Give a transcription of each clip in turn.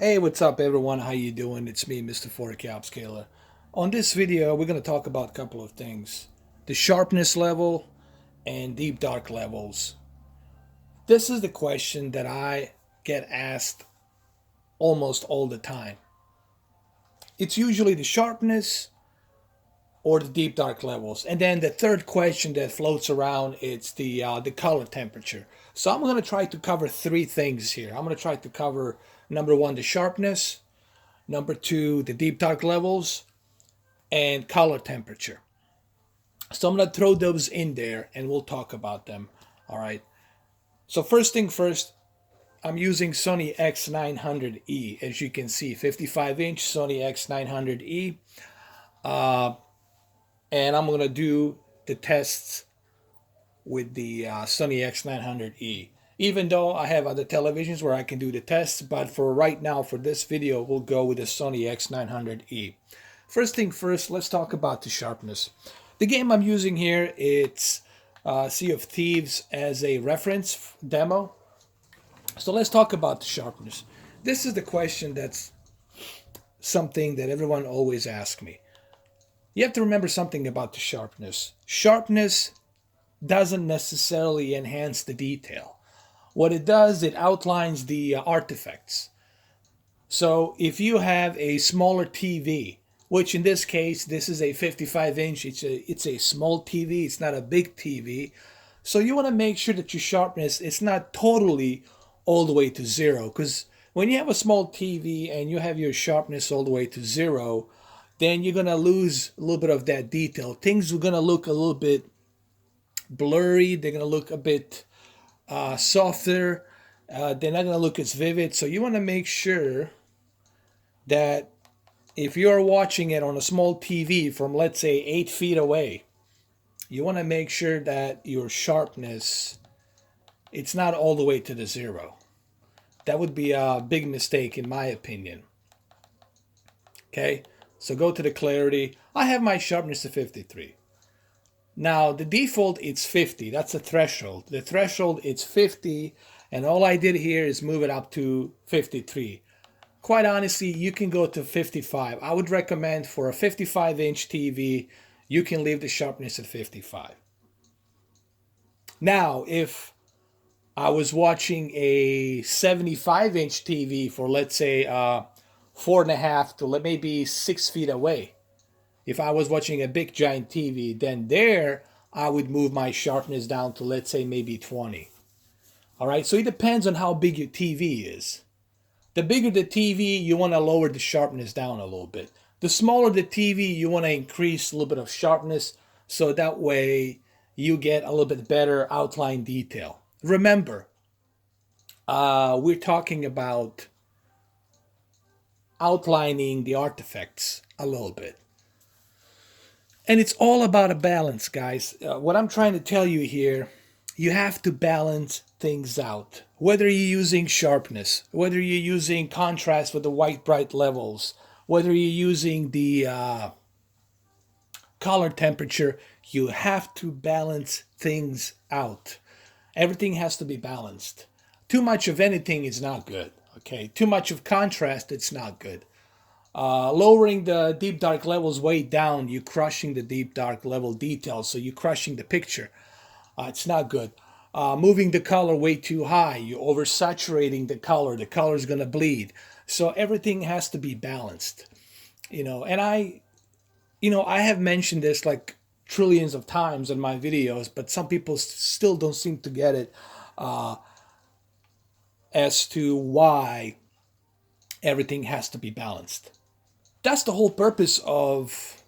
Hey, what's up everyone? How you doing? It's me, Mr. 4K Upscaler. On this video, we're going to talk about a couple of things. The sharpness level and deep dark levels. This is the question that I get asked almost all the time. It's usually the sharpness or the deep dark levels. And then the third question that floats around, it's the color temperature. So I'm going to try to cover three things here. I'm going to try to cover number one, the sharpness, number two, the deep dark levels, and color temperature. So I'm going to throw those in there and we'll talk about them. All right. So first thing first, I'm using Sony X900E. As you can see, 55-inch Sony X900E. And I'm going to do the tests with the Sony X900E. Even though I have other televisions where I can do the tests, but for right now, for this video, we'll go with the Sony X900E. First thing first, let's talk about the sharpness. The game I'm using here, it's Sea of Thieves as a reference demo. So let's talk about the sharpness. This is the question that's something that everyone always asks me. You have to remember something about the sharpness. Sharpness doesn't necessarily enhance the detail. What it does, it outlines the artifacts. So if you have a smaller TV, which in this case, this is a 55-inch, it's a small TV, it's not a big TV. So you want to make sure that your sharpness is not totally all the way to zero. Because when you have a small TV and you have your sharpness all the way to zero, then you're going to lose a little bit of that detail. Things are going to look a little bit blurry. They're going to look a bit softer. They're not going to look as vivid. So you want to make sure that if you're watching it on a small TV from, let's say, 8 feet away, you want to make sure that your sharpness, it's not all the way to the zero. That would be a big mistake in my opinion. Okay, so go to the clarity. I have my sharpness to 53. Now the default it's 50. That's a threshold. The threshold it's 50, and all I did here is move it up to 53. Quite honestly, you can go to 55. I would recommend for a 55-inch TV, you can leave the sharpness at 55. Now, if I was watching a 75-inch TV for, let's say, 4.5 to maybe 6 feet away, if I was watching a big giant TV, then there I would move my sharpness down to, let's say, maybe 20. All right, so it depends on how big your TV is. The bigger the TV, you want to lower the sharpness down a little bit. The smaller the TV, you want to increase a little bit of sharpness so that way you get a little bit better outline detail. Remember, we're talking about outlining the artifacts a little bit. And it's all about a balance, guys. What I'm trying to tell you here, you have to balance things out. Whether you're using sharpness, whether you're using contrast with the white bright levels, whether you're using the color temperature, you have to balance things out. Everything has to be balanced. Too much of anything is not good. Okay, too much of contrast, it's not good. Lowering the deep dark levels way down, you're crushing the deep dark level details, so you're crushing the picture. It's not good. Moving the color way too high, you're oversaturating the color is going to bleed. So everything has to be balanced. And I have mentioned this like trillions of times in my videos, but some people still don't seem to get it as to why everything has to be balanced. That's the whole purpose of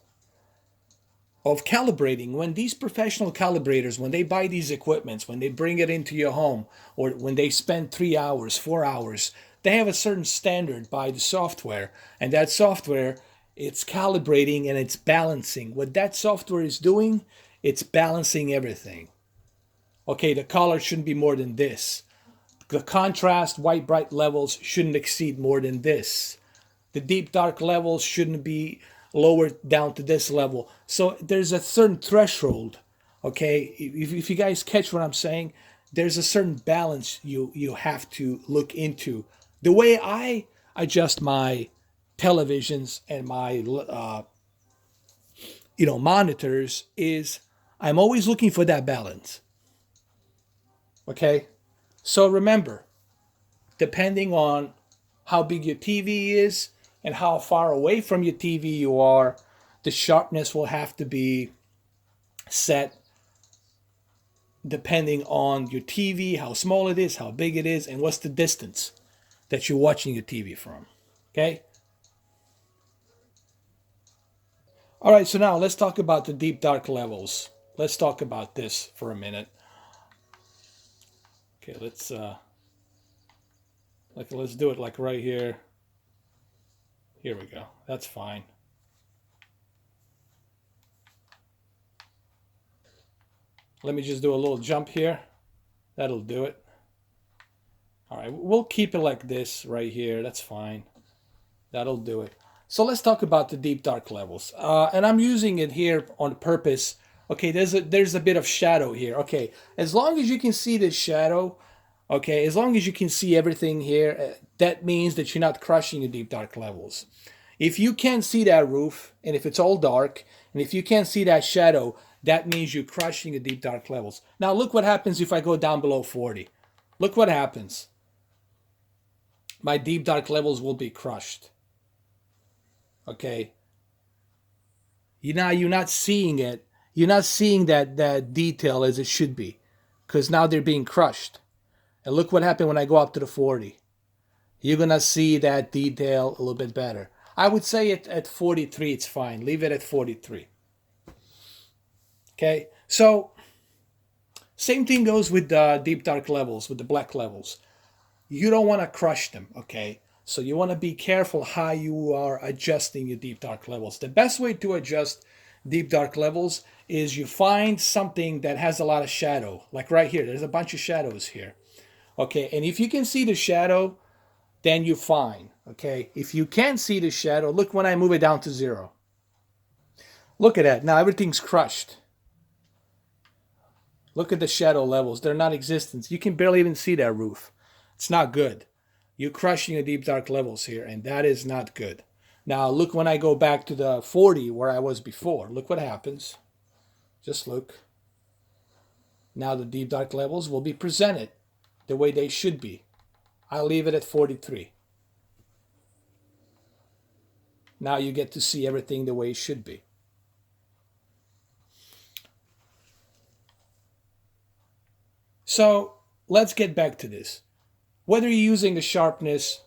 calibrating. When these professional calibrators, when they buy these equipments, when they bring it into your home, or when they spend 3 hours, 4 hours, they have a certain standard by the software, and that software, it's calibrating and it's balancing. What that software is doing, it's balancing everything. Okay, the color shouldn't be more than this. The contrast white bright levels shouldn't exceed more than this. The deep dark levels shouldn't be lowered down to this level. So there's a certain threshold. Okay, if you guys catch what I'm saying, there's a certain balance you have to look into. The way adjust my televisions and my monitors is I'm always looking for that balance. Okay, so remember, depending on how big your TV is and how far away from your TV you are, the sharpness will have to be set depending on your TV, how small it is, how big it is, and what's the distance that you're watching your TV from. Okay? All right, so now let's talk about the deep dark levels. Let's talk about this for a minute. Okay, let's do it like right here. Here we go. That's fine. Let me just do a little jump here. That'll do it. All right, we'll keep it like this right here. That's fine. That'll do it. So let's talk about the deep dark levels. And I'm using it here on purpose. Okay, there's a bit of shadow here. Okay, as long as you can see the shadow, okay, as long as you can see everything here, that means that you're not crushing the deep dark levels. If you can't see that roof, and if it's all dark, and if you can't see that shadow, that means you're crushing the deep dark levels. Now look what happens if I go down below 40. Look what happens. My deep dark levels will be crushed. Okay. You're not seeing it. You're not seeing that detail as it should be, because now they're being crushed. And look what happened when I go up to the 40. You're gonna see that detail a little bit better. I would say at 43 it's fine. Leave it at 43. Okay, so same thing goes with the deep dark levels, with the black levels. You don't want to crush them, okay? So you want to be careful how you are adjusting your deep dark levels. The best way to adjust deep dark levels is you find something that has a lot of shadow. Like right here, there's a bunch of shadows here. Okay, and if you can see the shadow, then you're fine. Okay, if you can't see the shadow, look when I move it down to 0. Look at that. Now everything's crushed. Look at the shadow levels. They're non-existent. You can barely even see that roof. It's not good. You're crushing the deep dark levels here, and that is not good. Now look when I go back to the 40 where I was before. Look what happens. Just look. Now the deep dark levels will be presented the way they should be. I'll leave it at 43. Now you get to see everything the way it should be. So let's get back to this. Whether you're using a sharpness,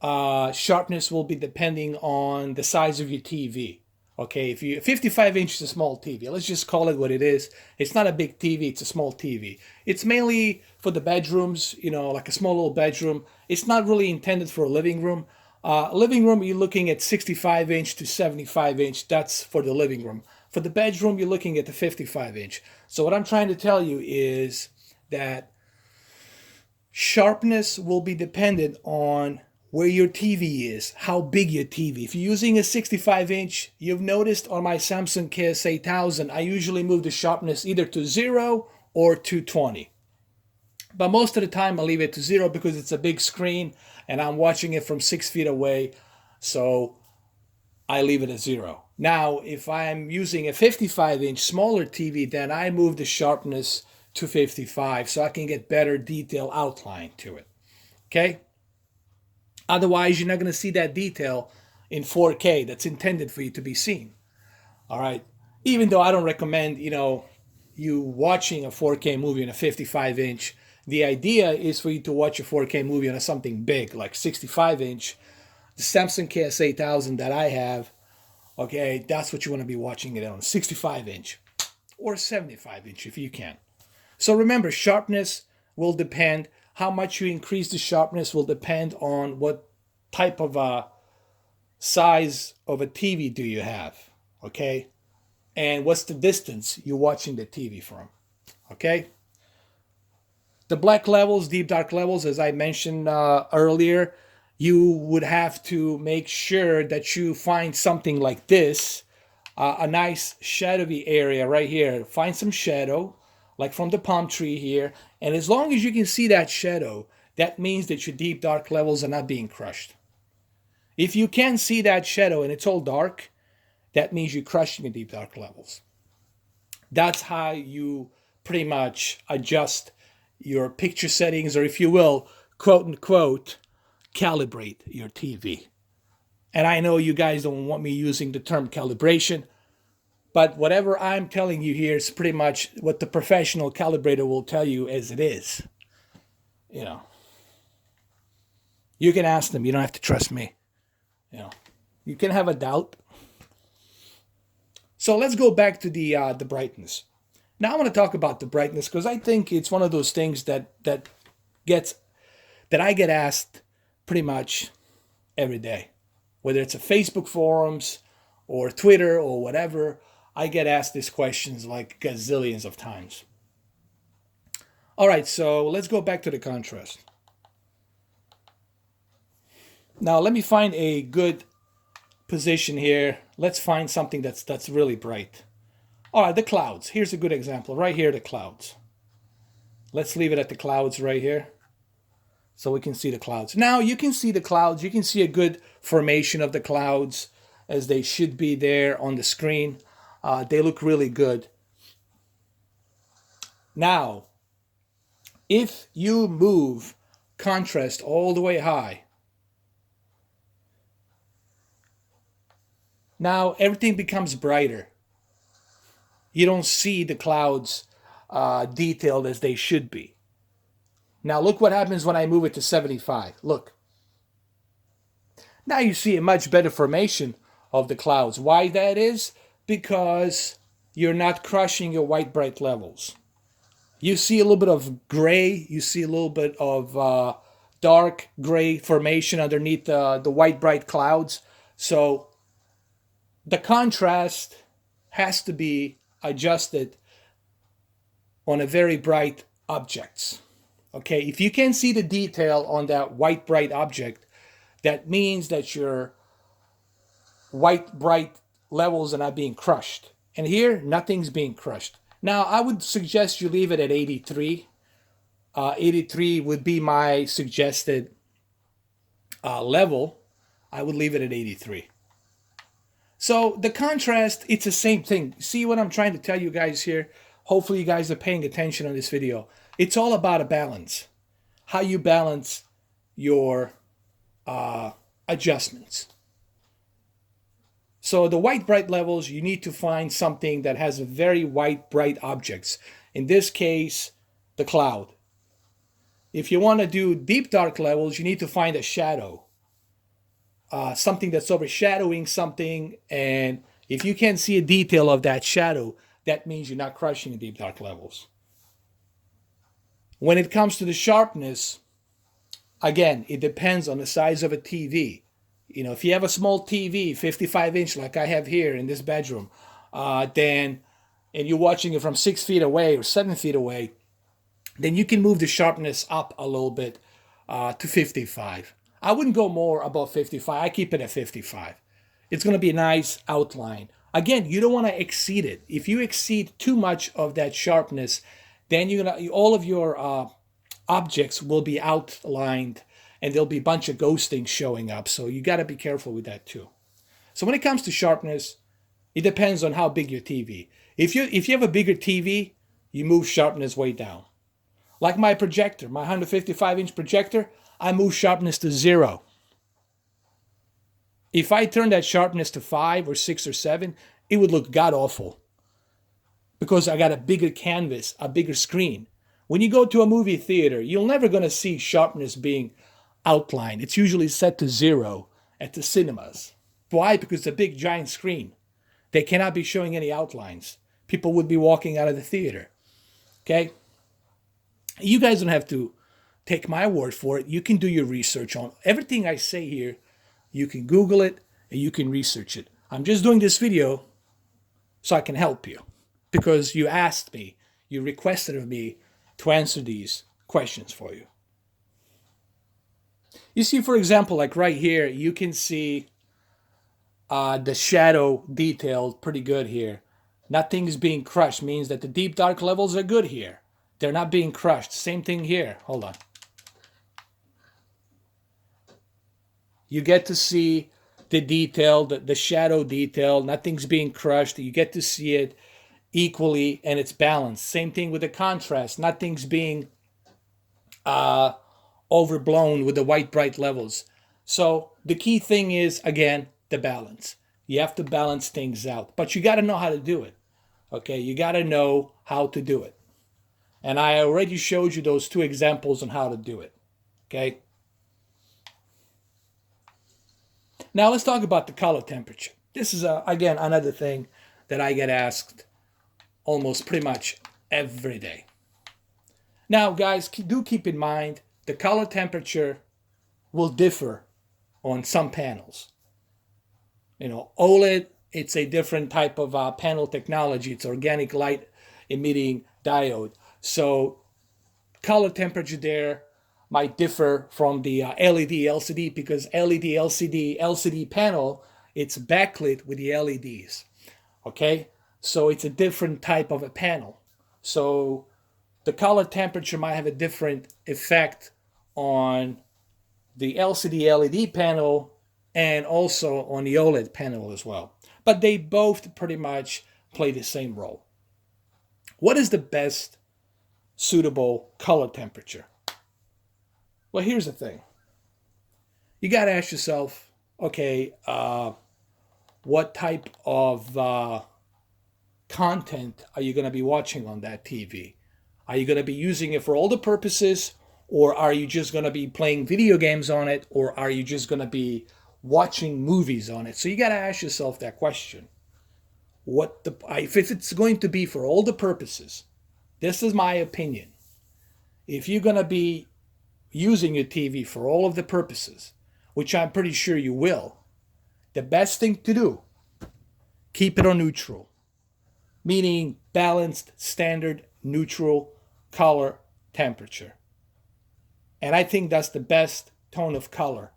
sharpness will be depending on the size of your TV. Okay, if you 55 inch is a small TV, let's just call it what it is. It's not a big TV, it's a small TV. It's mainly for the bedrooms, like a small little bedroom. It's not really intended for a living room. Living room, you're looking at 65 inch to 75 inch. That's for the living room. For the bedroom, you're looking at the 55 inch. So what I'm trying to tell you is that sharpness will be dependent on where your TV is, how big your TV. If you're using a 65 inch, you've noticed on my Samsung KS8000, I usually move the sharpness either to 0 or to 20. But most of the time I leave it to 0 because it's a big screen and I'm watching it from 6 feet away. So I leave it at 0. Now, if I'm using a 55 inch smaller TV, then I move the sharpness to 55 so I can get better detail outline to it. Okay? Otherwise, you're not going to see that detail in 4K that's intended for you to be seen. All right? Even though I don't recommend, you watching a 4K movie on a 55 inch, the idea is for you to watch a 4K movie on something big, like 65 inch. The Samsung KS8000 that I have, okay, that's what you want to be watching it on, 65 inch or 75 inch if you can. So remember, sharpness will depend, how much you increase the sharpness will depend on what type of a size of a TV do you have, okay? And what's the distance you're watching the TV from, okay? The black levels, deep dark levels, as I mentioned earlier, you would have to make sure that you find something like this, a nice shadowy area right here. Find some shadow, like from the palm tree here. And as long as you can see that shadow, that means that your deep dark levels are not being crushed. If you can see that shadow and it's all dark, that means you're crushing the deep dark levels. That's how you pretty much adjust your picture settings, or if you will, quote unquote, calibrate your TV. And I know you guys don't want me using the term calibration, but whatever I'm telling you here is pretty much what the professional calibrator will tell you as it is. You know, you can ask them. You don't have to trust me. You know, you can have a doubt. So let's go back to the brightness. Now I want to talk about the brightness because I think it's one of those things that I get asked pretty much every day, whether it's a Facebook forums or Twitter or whatever. I get asked these questions like gazillions of times. All right, so let's go back to the contrast. Now let me find a good position here. Let's find something that's really bright. All right, the clouds. Here's a good example. Right here, the clouds. Let's leave it at the clouds right here so we can see the clouds. Now you can see the clouds. You can see a good formation of the clouds as they should be there on the screen. They look really good. Now, if you move contrast all the way high, now everything becomes brighter. You don't see the clouds detailed as they should be. Now look what happens when I move it to 75. Look. Now you see a much better formation of the clouds. Why that is? Because you're not crushing your white bright levels. You see a little bit of gray. You see a little bit of dark gray formation underneath the white bright clouds. So the contrast has to be adjusted on a very bright objects. Okay, if you can see the detail on that white bright object, that means that your white bright levels are not being crushed. And here, nothing's being crushed. Now, I would suggest you leave it at 83. 83 would be my suggested level. I would leave it at 83. So the contrast, it's the same thing. See what I'm trying to tell you guys here? Hopefully you guys are paying attention on this video. It's all about a balance. How you balance your adjustments. So the white bright levels, you need to find something that has a very white bright objects. In this case, the cloud. If you want to do deep dark levels, you need to find a shadow. Something that's overshadowing something, and if you can't see a detail of that shadow, that means you're not crushing the deep dark levels. When it comes to the sharpness, again, it depends on the size of a TV. You know, if you have a small TV, 55-inch like I have here in this bedroom, and you're watching it from 6 feet away or 7 feet away, then you can move the sharpness up a little bit to 55. I wouldn't go more above 55. I keep it at 55. It's going to be a nice outline. Again, you don't want to exceed it. If you exceed too much of that sharpness, then all of your objects will be outlined and there'll be a bunch of ghosting showing up. So you got to be careful with that too. So when it comes to sharpness, it depends on how big your TV. If you have a bigger TV, you move sharpness way down. Like my projector, my 155-inch projector, I move sharpness to 0. If I turn that sharpness to 5 or 6 or 7, it would look god-awful because I got a bigger canvas, a bigger screen. When you go to a movie theater, you're never going to see sharpness being outlined. It's usually set to 0 at the cinemas. Why? Because it's a big giant screen. They cannot be showing any outlines. People would be walking out of the theater. Okay? You guys don't have to take my word for it. You can do your research on everything I say here. You can Google it and you can research it. I'm just doing this video so I can help you because you asked me, you requested of me to answer these questions for you. You see, for example, like right here, you can see the shadow detailed pretty good here. Nothing's being crushed, means that the deep dark levels are good here. They're not being crushed. Same thing here. Hold on. You get to see the detail, the shadow detail. Nothing's being crushed. You get to see it equally, and it's balanced. Same thing with the contrast. Nothing's being overblown with the white bright levels. So the key thing is, again, the balance. You have to balance things out, but you got to know how to do it. Okay, you got to know how to do it. And I already showed you those two examples on how to do it. Okay. Now let's talk about the color temperature. This is, again, another thing that I get asked almost pretty much every day. Now, guys, do keep in mind the color temperature will differ on some panels. You know, OLED, it's a different type of panel technology. It's organic light emitting diode. So color temperature there might differ from the LED LCD, because LED LCD panel, it's backlit with the LEDs. Okay, so it's a different type of a panel. So the color temperature might have a different effect on the LCD LED panel and also on the OLED panel as well. But they both pretty much play the same role. What is the best suitable color temperature? Well, here's the thing. You got to ask yourself, okay, what type of content are you going to be watching on that TV? Are you going to be using it for all the purposes, or are you just going to be playing video games on it, or are you just going to be watching movies on it? So you got to ask yourself that question. If it's going to be for all the purposes, this is my opinion. If you're going to be using your TV for all of the purposes, which I'm pretty sure you will, the best thing to do, keep it on neutral, meaning balanced, standard, neutral color temperature. And I think that's the best tone of color.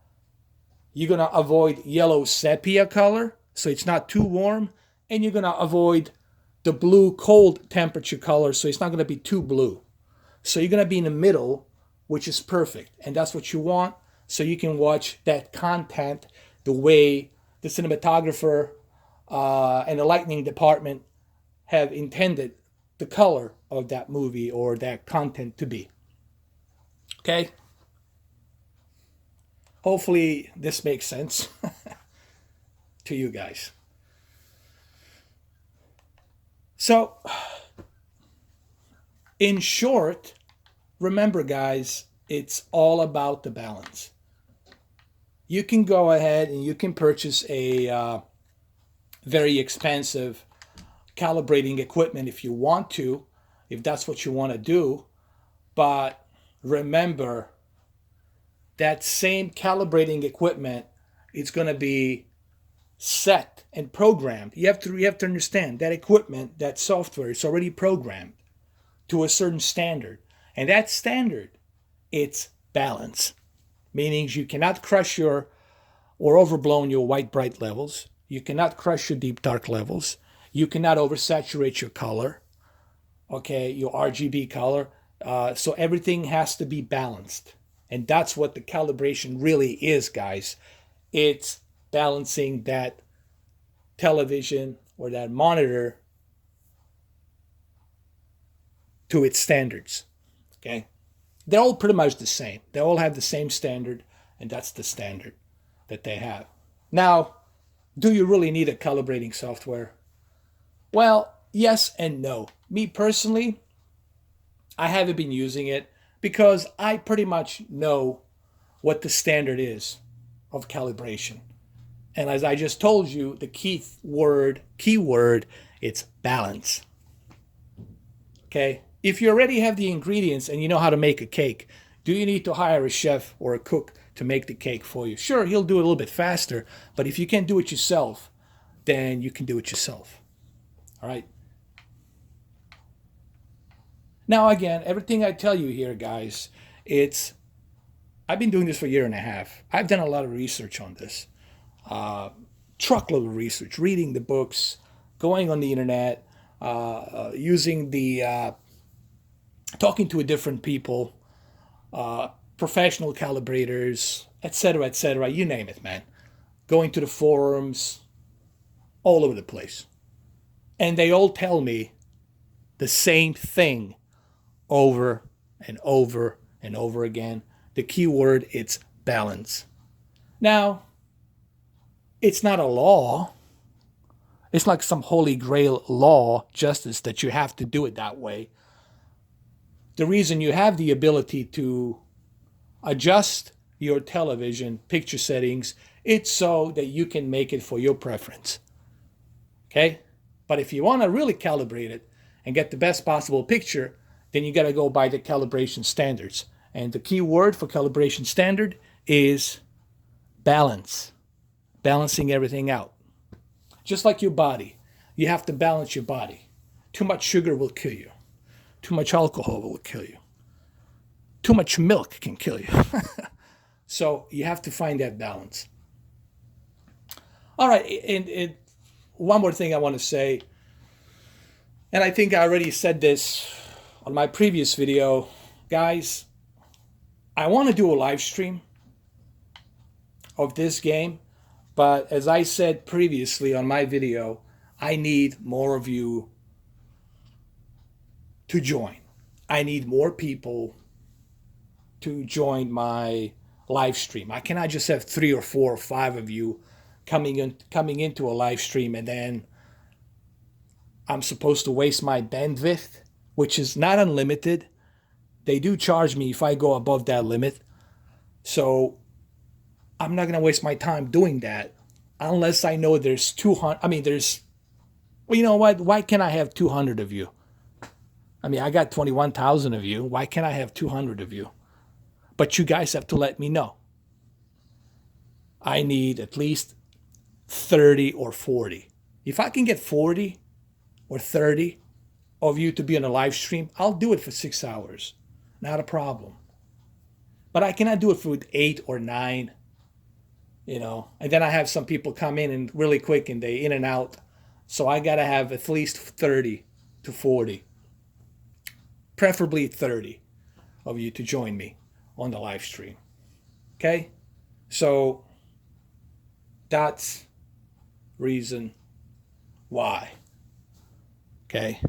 You're going to avoid yellow sepia color, so it's not too warm, and you're going to avoid the blue cold temperature color, so it's not going to be too blue. So you're going to be in the middle, which is perfect, and that's what you want, so you can watch that content the way the cinematographer and the lighting department have intended the color of that movie or that content to be. Okay? Hopefully this makes sense to you guys. So, in short, remember, guys, it's all about the balance. You can go ahead and you can purchase a very expensive calibrating equipment if you want to, if that's what you want to do. But remember, that same calibrating equipment is going to be set and programmed. You have to understand that equipment, that software, is already programmed to a certain standard. And that standard, it's balance. Meaning you cannot crush or overblown your white bright levels. You cannot crush your deep dark levels. You cannot oversaturate your color, okay, your RGB color. So everything has to be balanced. And that's what the calibration really is, guys. It's balancing that television or that monitor to its standards, okay? They're all pretty much the same. They all have the same standard, and that's the standard that they have. Now, do you really need a calibrating software? Well, yes and no. Me personally, I haven't been using it because I pretty much know what the standard is of calibration. And as I just told you, the keyword, it's balance. Okay? If you already have the ingredients and you know how to make a cake, do you need to hire a chef or a cook to make the cake for you? Sure, he'll do it a little bit faster, but if you can't do it yourself, then you can do it yourself. All right? Now, again, everything I tell you here, guys, I've been doing this for a year and a half. I've done a lot of research on this. Truckload of research, reading the books, going on the internet, using talking to different people, professional calibrators, etc., you name it, man. Going to the forums, all over the place. And they all tell me the same thing over and over and over again. The key word, it's balance. Now, it's not a law. It's like some holy grail law, justice, that you have to do it that way. The reason you have the ability to adjust your television picture settings, it's so that you can make it for your preference. Okay? But if you want to really calibrate it and get the best possible picture, then you got to go by the calibration standards. And the key word for calibration standard is balance. Balancing everything out. Just like your body, you have to balance your body. Too much sugar will kill you. Too much alcohol will kill you. Too much milk can kill you. So you have to find that balance. All right, and one more thing I want to say, and I think I already said this on my previous video. Guys, I want to do a live stream of this game, but as I said previously on my video, I need more of you to join. I need more people to join my live stream. I cannot just have 3 or 4 or 5 of you coming into a live stream, and then I'm supposed to waste my bandwidth, which is not unlimited. They do charge me if I go above that limit. So I'm not going to waste my time doing that unless I know there's 200. Well, you know what? Why can't I have 200 of you? I mean, I got 21,000 of you. Why can't I have 200 of you? But you guys have to let me know. I need at least 30 or 40. If I can get 40 or 30 of you to be on a live stream, I'll do it for 6 hours. Not a problem. But I cannot do it for 8 or 9, And then I have some people come in and really quick and they in and out. So I got to have at least 30 to 40. Preferably 30 of you to join me on the live stream. Okay? So that's reason why. Okay?